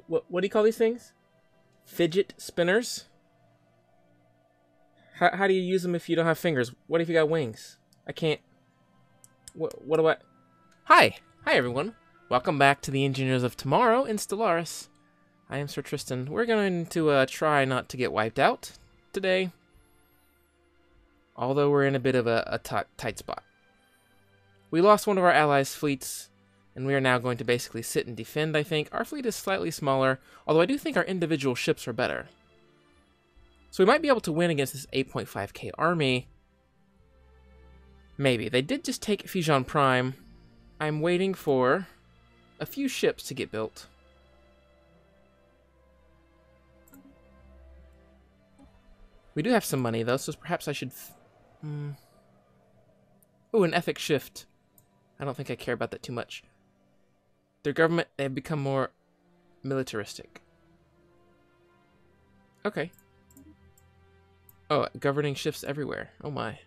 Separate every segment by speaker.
Speaker 1: What do you call these things? Fidget spinners? How do you use them if you don't have fingers? What if you got wings? I can't... What do I... Hi! Hi, everyone. Welcome back to the Engineers of Tomorrow in Stellaris. I am SirTristan. We're going to try not to get wiped out today. Although we're in a bit of a tight spot. We lost one of our allies' fleets, and we are now going to basically sit and defend, I think. Our fleet is slightly smaller, although I do think our individual ships are better. So we might be able to win against this 8.5k army. Maybe. They did just take Fijan Prime. I'm waiting for a few ships to get built. We do have some money, though, so perhaps I should... Ooh, an ethic shift. I don't think I care about that too much. Their government, they have become more militaristic. Okay. Oh, governing shifts everywhere. Oh my.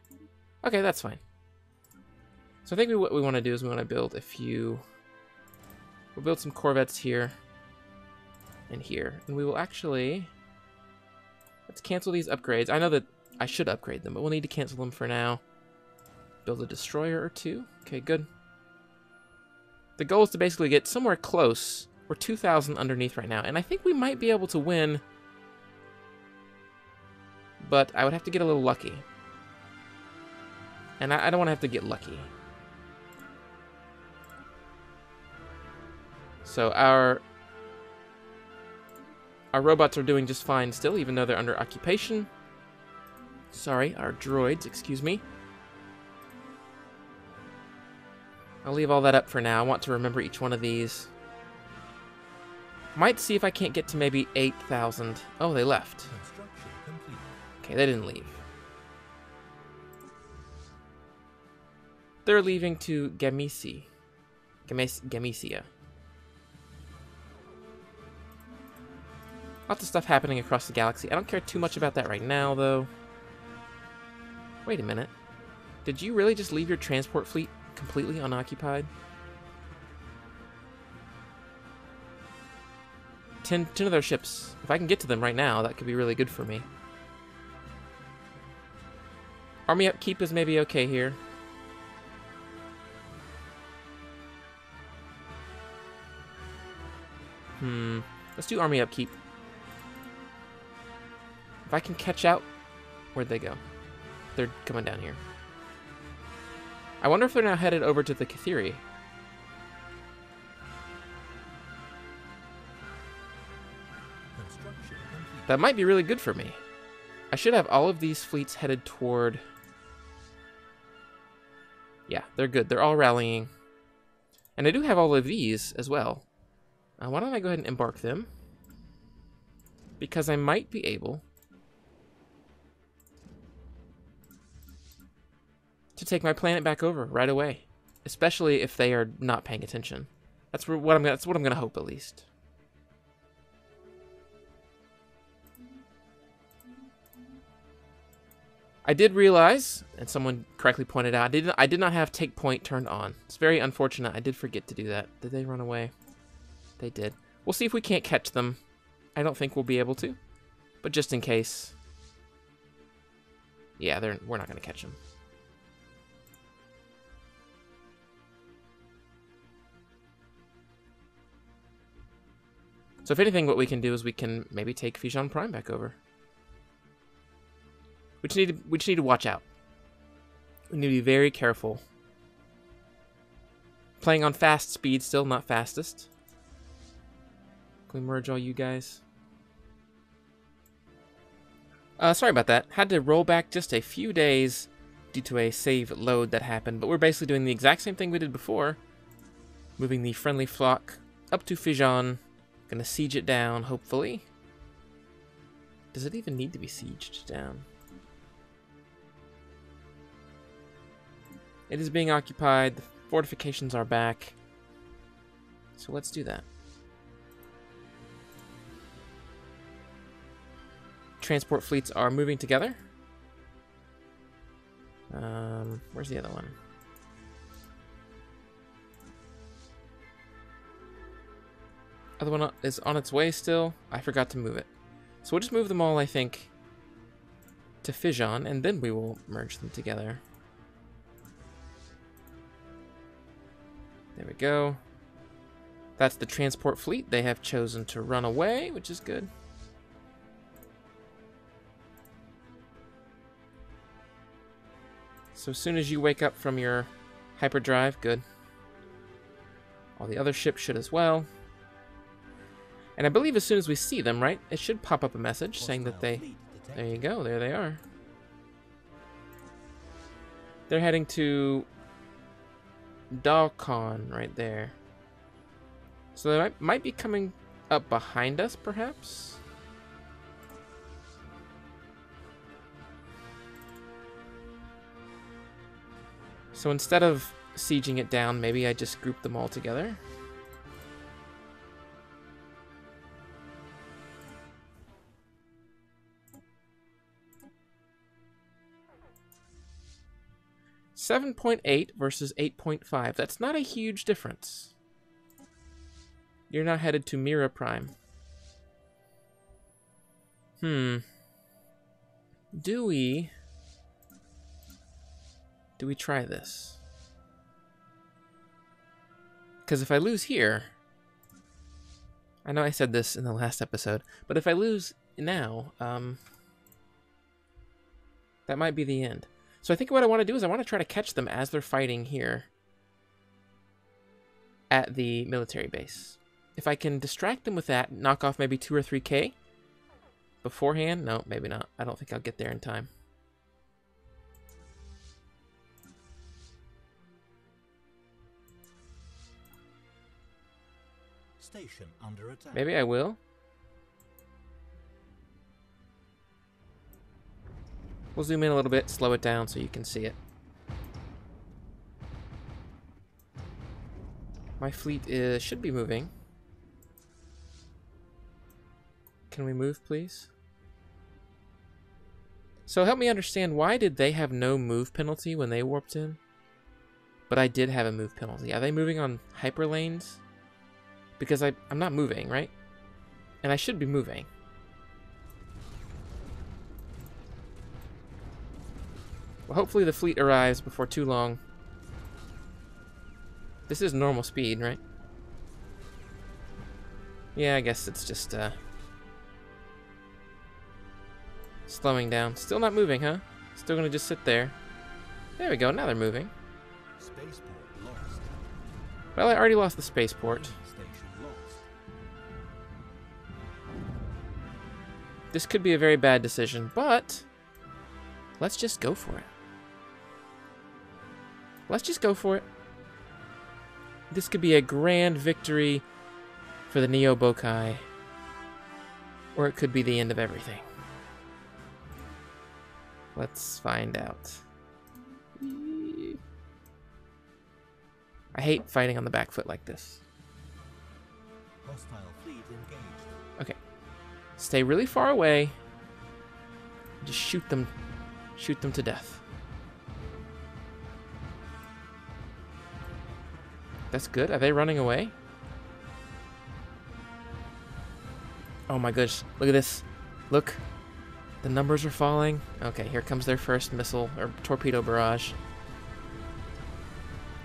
Speaker 1: Okay, that's fine. So I think what we want to do is we want to build a few... We'll build some corvettes here and here. And we will actually... Let's cancel these upgrades. I know that I should upgrade them, but we'll need to cancel them for now. Build a destroyer or two. Okay, good. The goal is to basically get somewhere close. We're 2,000 underneath right now, and I think we might be able to win. But I would have to get a little lucky. And I don't want to have to get lucky. So our robots are doing just fine still, even though they're under occupation. Sorry, our droids, excuse me. I'll leave all that up for now. I want to remember each one of these. Might see if I can't get to maybe 8,000. Oh, they left. Okay, they didn't leave. They're leaving to Gamesia. Lots of stuff happening across the galaxy. I don't care too much about that right now, though. Wait a minute. Did you really just leave your transport fleet completely unoccupied? 10 of their ships. If I can get to them right now, that could be really good for me. Army upkeep is maybe okay here. Let's do army upkeep. If I can catch out... Where'd they go? They're coming down here. I wonder if they're now headed over to the Catheri. That might be really good for me. I should have all of these fleets headed toward... Yeah, they're good. They're all rallying. And I do have all of these as well. Why don't I go ahead and embark them? Because I might be able to take my planet back over right away, especially if they are not paying attention. That's what I'm gonna hope, at least. I did realize, and someone correctly pointed out, I did not have take point turned on. It's very unfortunate. I did forget to do that. Did they run away? They did. We'll see if we can't catch them. I don't think we'll be able to, but just in case. Yeah, we're not going to catch them. So if anything, what we can do is we can maybe take Fijan Prime back over. We just need to watch out. We need to be very careful. Playing on fast speed still, not fastest. Can we merge all you guys? Sorry about that. Had to roll back just a few days due to a save load that happened, but we're basically doing the exact same thing we did before. Moving the friendly flock up to Fijan. Gonna siege it down, hopefully. Does it even need to be sieged down? It is being occupied. The fortifications are back. So let's do that. Transport fleets are moving together. Where's the other one? Other one is on its way still. I forgot to move it. So we'll just move them all, I think, to Fission, and then we will merge them together. There we go. That's the transport fleet. They have chosen to run away, which is good. So as soon as you wake up from your hyperdrive, good. All the other ships should as well. And I believe as soon as we see them, right, it should pop up a message saying that they... There you go, there they are. They're heading to Dalcon right there. So they might be coming up behind us, perhaps? So instead of sieging it down, maybe I just group them all together. .8 versus 8.5. That's not a huge difference. You're now headed to Mira Prime. Do we try this? Because if I lose here, I know I said this in the last episode, but if I lose now, that might be the end. So I think what I want to do is I want to try to catch them as they're fighting here at the military base. If I can distract them with that, knock off maybe 2 or 3K beforehand. No, maybe not. I don't think I'll get there in time.
Speaker 2: Station under attack.
Speaker 1: Maybe I will. We'll zoom in a little bit, slow it down so you can see it. My fleet should be moving. Can we move, please? So help me understand, why did they have no move penalty when they warped in? But I did have a move penalty. Are they moving on hyperlanes? Because I'm not moving, right? And I should be moving. Well, hopefully the fleet arrives before too long. This is normal speed, right? Yeah, I guess it's just slowing down. Still not moving, huh? Still gonna just sit there. There we go, now they're moving.
Speaker 2: Spaceport lost.
Speaker 1: Well, I already lost the spaceport.
Speaker 2: Station lost.
Speaker 1: This could be a very bad decision, but let's just go for it. Let's just go for it. This could be a grand victory for the Neo Bokai, or it could be the end of everything. Let's find out. I hate fighting on the back foot like this.
Speaker 2: Hostile fleet engaged.
Speaker 1: Okay. Stay really far away. Just shoot them. Shoot them to death. That's good. Are they running away? Oh my gosh. Look at this. Look. The numbers are falling. Okay, here comes their first missile or torpedo barrage.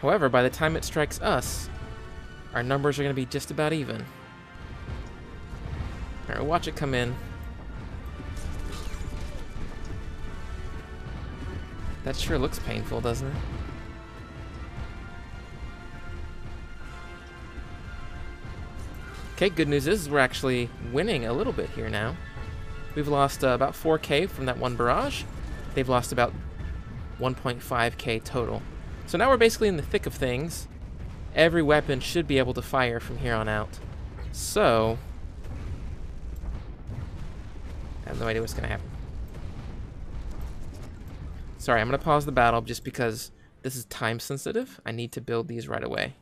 Speaker 1: However, by the time it strikes us, our numbers are going to be just about even. Alright, watch it come in. That sure looks painful, doesn't it? Okay, good news is we're actually winning a little bit here now. We've lost about 4K from that one barrage. They've lost about 1.5K total. So now we're basically in the thick of things. Every weapon should be able to fire from here on out. So I have no idea what's going to happen. Sorry, I'm going to pause the battle just because this is time sensitive. I need to build these right away.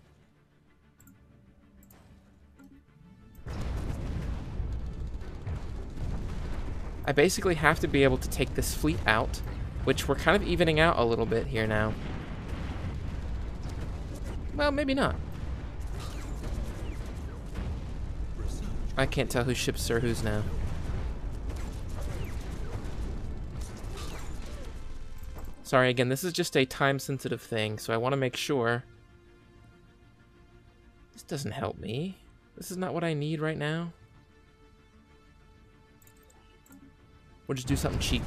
Speaker 1: I basically have to be able to take this fleet out, which we're kind of evening out a little bit here now. Well, maybe not. I can't tell whose ships are whose now. Sorry, again, this is just a time-sensitive thing, so I want to make sure. This doesn't help me. This is not what I need right now. We'll just do something cheap.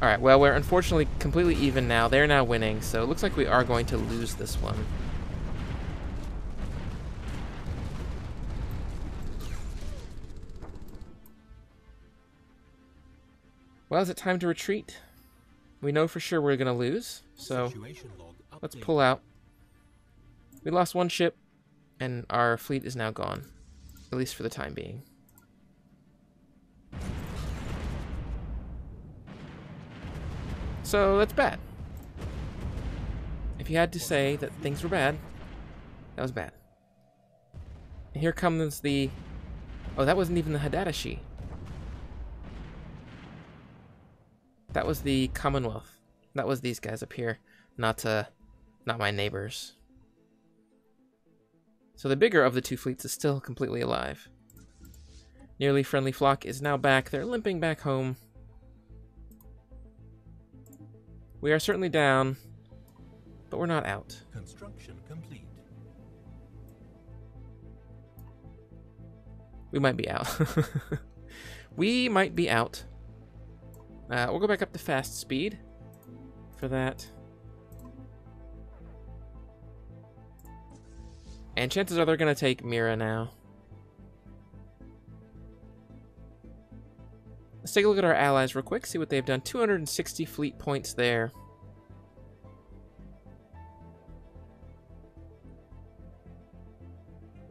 Speaker 1: Alright, well, we're unfortunately completely even now. They're now winning, so it looks like we are going to lose this one. Well, is it time to retreat? We know for sure we're going to lose, so let's pull out. We lost one ship, and our fleet is now gone, at least for the time being. So that's bad. If you had to say that things were bad, that was bad. And here comes the... Oh, that wasn't even the Hadadashi. That was the Commonwealth. That was these guys up here, not my neighbors. So the bigger of the two fleets is still completely alive. Nearly friendly flock is now back. They're limping back home. We are certainly down, but we're not out.
Speaker 2: Construction complete.
Speaker 1: We might be out. We might be out. We'll go back up to fast speed for that. And chances are they're going to take Mira now. Let's take a look at our allies real quick, see what they've done. 260 fleet points there.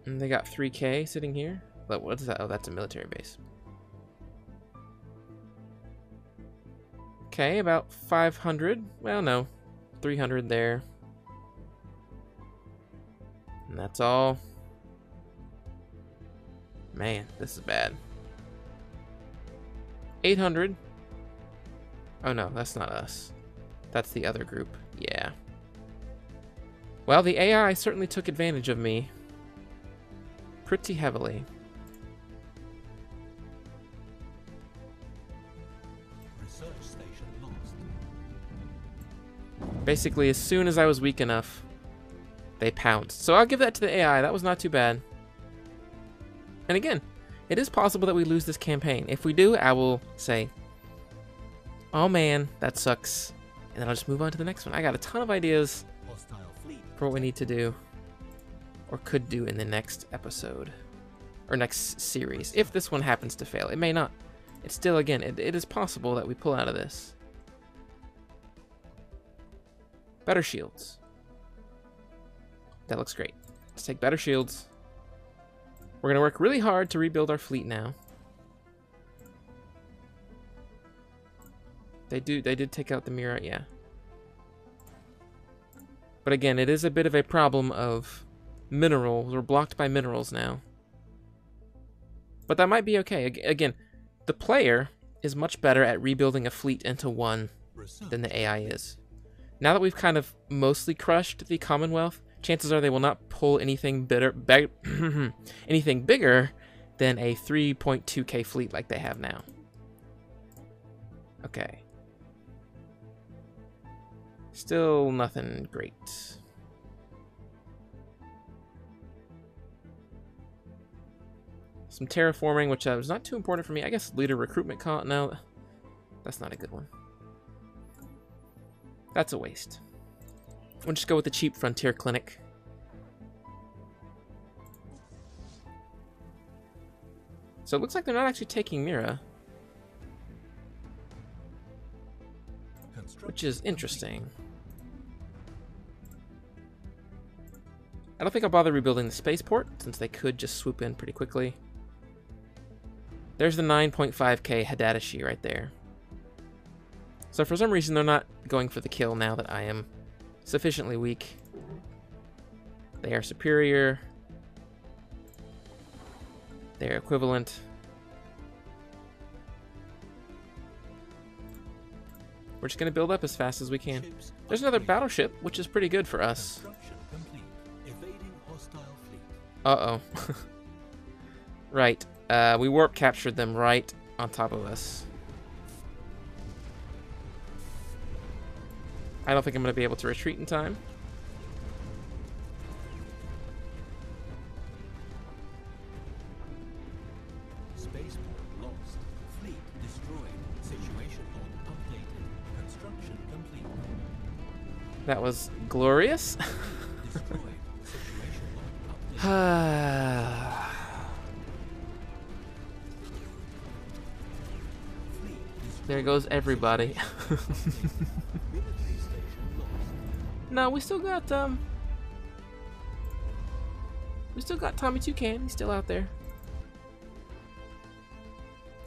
Speaker 1: And they got 3K sitting here. But what is that? Oh, that's a military base. Okay, about 500. Well, no. 300 there. And that's all. Man, this is bad. 800. Oh no, that's not us. That's the other group. Yeah. Well, the AI certainly took advantage of me. Pretty heavily.
Speaker 2: Research station lost.
Speaker 1: Basically, as soon as I was weak enough, they pounced. So I'll give that to the AI. That was not too bad. And again, it is possible that we lose this campaign. If we do, I will say, oh man, that sucks. And then I'll just move on to the next one. I got a ton of ideas for what we need to do, or could do in the next episode, or next series. If this one happens to fail, it may not. It's still, again, it is possible that we pull out of this. Better shields. That looks great. Let's take better shields. We're going to work really hard to rebuild our fleet now. They did take out the Mira, yeah. But again, it is a bit of a problem of minerals. We're blocked by minerals now. But that might be okay. Again, the player is much better at rebuilding a fleet into one than the AI is. Now that we've kind of mostly crushed the Commonwealth, chances are they will not pull anything anything bigger than a 3.2k fleet like they have now. Okay. Still nothing great. Some terraforming, which was not too important for me. I guess leader recruitment no, that's not a good one. That's a waste. We'll just go with the cheap frontier clinic. So it looks like they're not actually taking Mira, which is interesting. I don't think I'll bother rebuilding the spaceport, since they could just swoop in pretty quickly. There's the 9.5k Hadadashi right there. So for some reason, they're not going for the kill now that I am sufficiently weak. They are superior. They are equivalent. We're just going to build up as fast as we can. There's another battleship, which is pretty good for us.
Speaker 2: Construction complete. Evading hostile
Speaker 1: Uh-oh. Right. We warp captured them right on top of us. I don't think I'm going to be able to retreat in time.
Speaker 2: Spaceport lost. Fleet destroyed. Situation log updated. Construction complete.
Speaker 1: That was glorious.
Speaker 2: Destroyed. Situation log updated. Fleet destroyed.
Speaker 1: There goes everybody.
Speaker 2: Military station lost.
Speaker 1: No, we still got Tommy Toucan. He's still out there.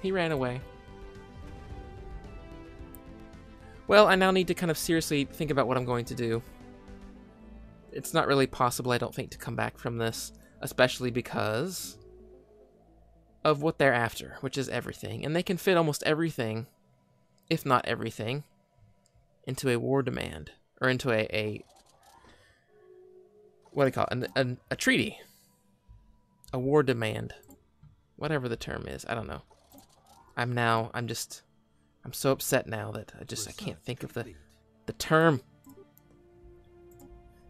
Speaker 1: He ran away. Well, I now need to kind of seriously think about what I'm going to do. It's not really possible, I don't think, to come back from this, especially because of what they're after, which is everything. And they can fit almost everything, if not everything, into a war demand, or into a what do you call it? A treaty. A war demand. Whatever the term is, I don't know. I'm so upset now that I can't think of the term.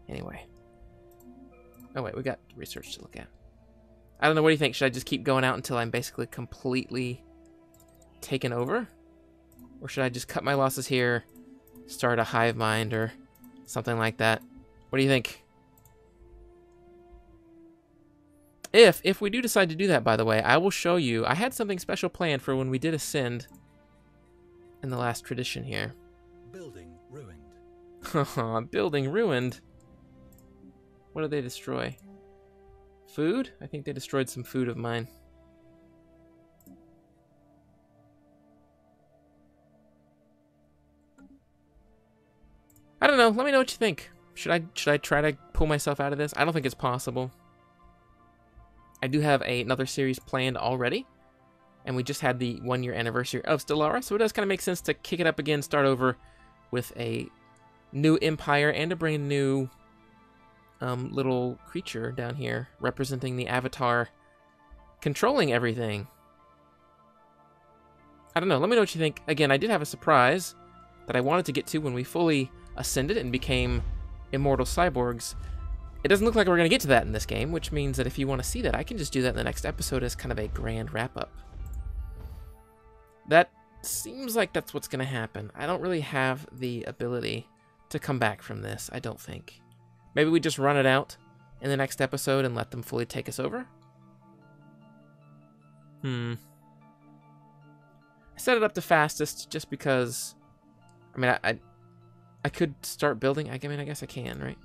Speaker 1: Anyway. Oh wait, we got research to look at. I don't know, what do you think? Should I just keep going out until I'm basically completely taken over? Or should I just cut my losses here, start a hive mind or something like that? What do you think? If we do decide to do that, by the way, I will show you. I had something special planned for when we did ascend in the last tradition here.
Speaker 2: Building ruined.
Speaker 1: Building ruined. What did they destroy? Food? I think they destroyed some food of mine. I don't know. Let me know what you think. Should I try to pull myself out of this? I don't think it's possible. I do have another series planned already, and we just had the 1-year anniversary of Stellaris, so it does kind of make sense to kick it up again, start over with a new empire and a brand new little creature down here representing the Avatar controlling everything. I don't know. Let me know what you think. Again, I did have a surprise that I wanted to get to when we fully ascended and became immortal cyborgs. It doesn't look like we're going to get to that in this game, which means that if you want to see that, I can just do that in the next episode as kind of a grand wrap-up. That seems like that's what's going to happen. I don't really have the ability to come back from this, I don't think. Maybe we just run it out in the next episode and let them fully take us over? I set it up to fastest just because... I mean, I could start building. I mean, I guess I can, right?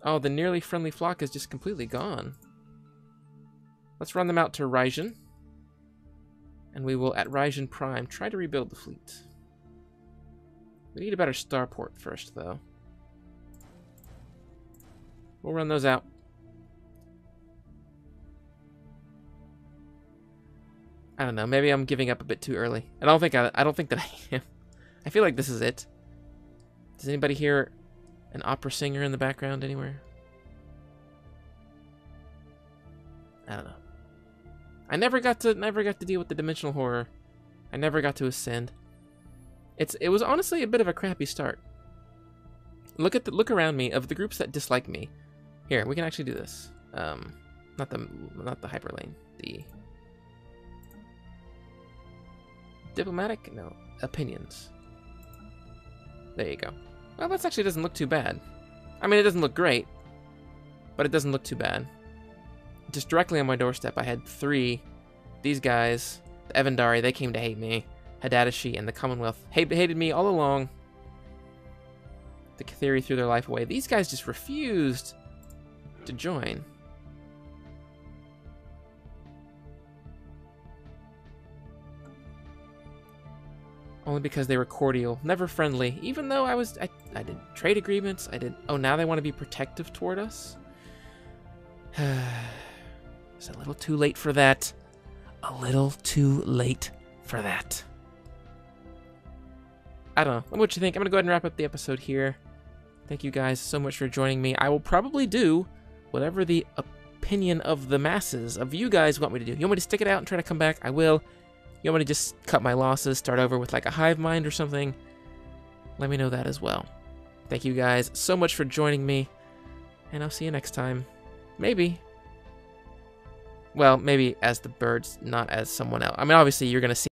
Speaker 1: Oh, the nearly friendly flock is just completely gone. Let's run them out to Ryzen. And we will, at Ryzen Prime, try to rebuild the fleet. We need a better starport first, though. We'll run those out. I don't know. Maybe I'm giving up a bit too early. I don't think that I am. I feel like this is it. Does anybody hear an opera singer in the background anywhere? I don't know. I never got to deal with the dimensional horror. I never got to ascend. It was honestly a bit of a crappy start. Look around me of the groups that dislike me. Here, we can actually do this. Not the hyperlane. The diplomatic? No. Opinions. There you go. Well, that actually doesn't look too bad. I mean, it doesn't look great, but it doesn't look too bad. Just directly on my doorstep, I had 3. These guys, the Evandari, they came to hate me. Hadadashi and the Commonwealth hated me all along. The Katheri threw their life away. These guys just refused to join. Only because they were cordial, never friendly. Even though I did trade agreements, oh, now they want to be protective toward us? It's a little too late for that. A little too late for that. I don't know. What you think? I'm going to go ahead and wrap up the episode here. Thank you guys so much for joining me. I will probably do whatever the opinion of the masses, of you guys, want me to do. You want me to stick it out and try to come back? I will. You want me to just cut my losses, start over with like a hive mind or something? Let me know that as well. Thank you guys so much for joining me, and I'll see you next time. Maybe. Well, maybe as the birds, not as someone else. I mean, obviously, you're going to see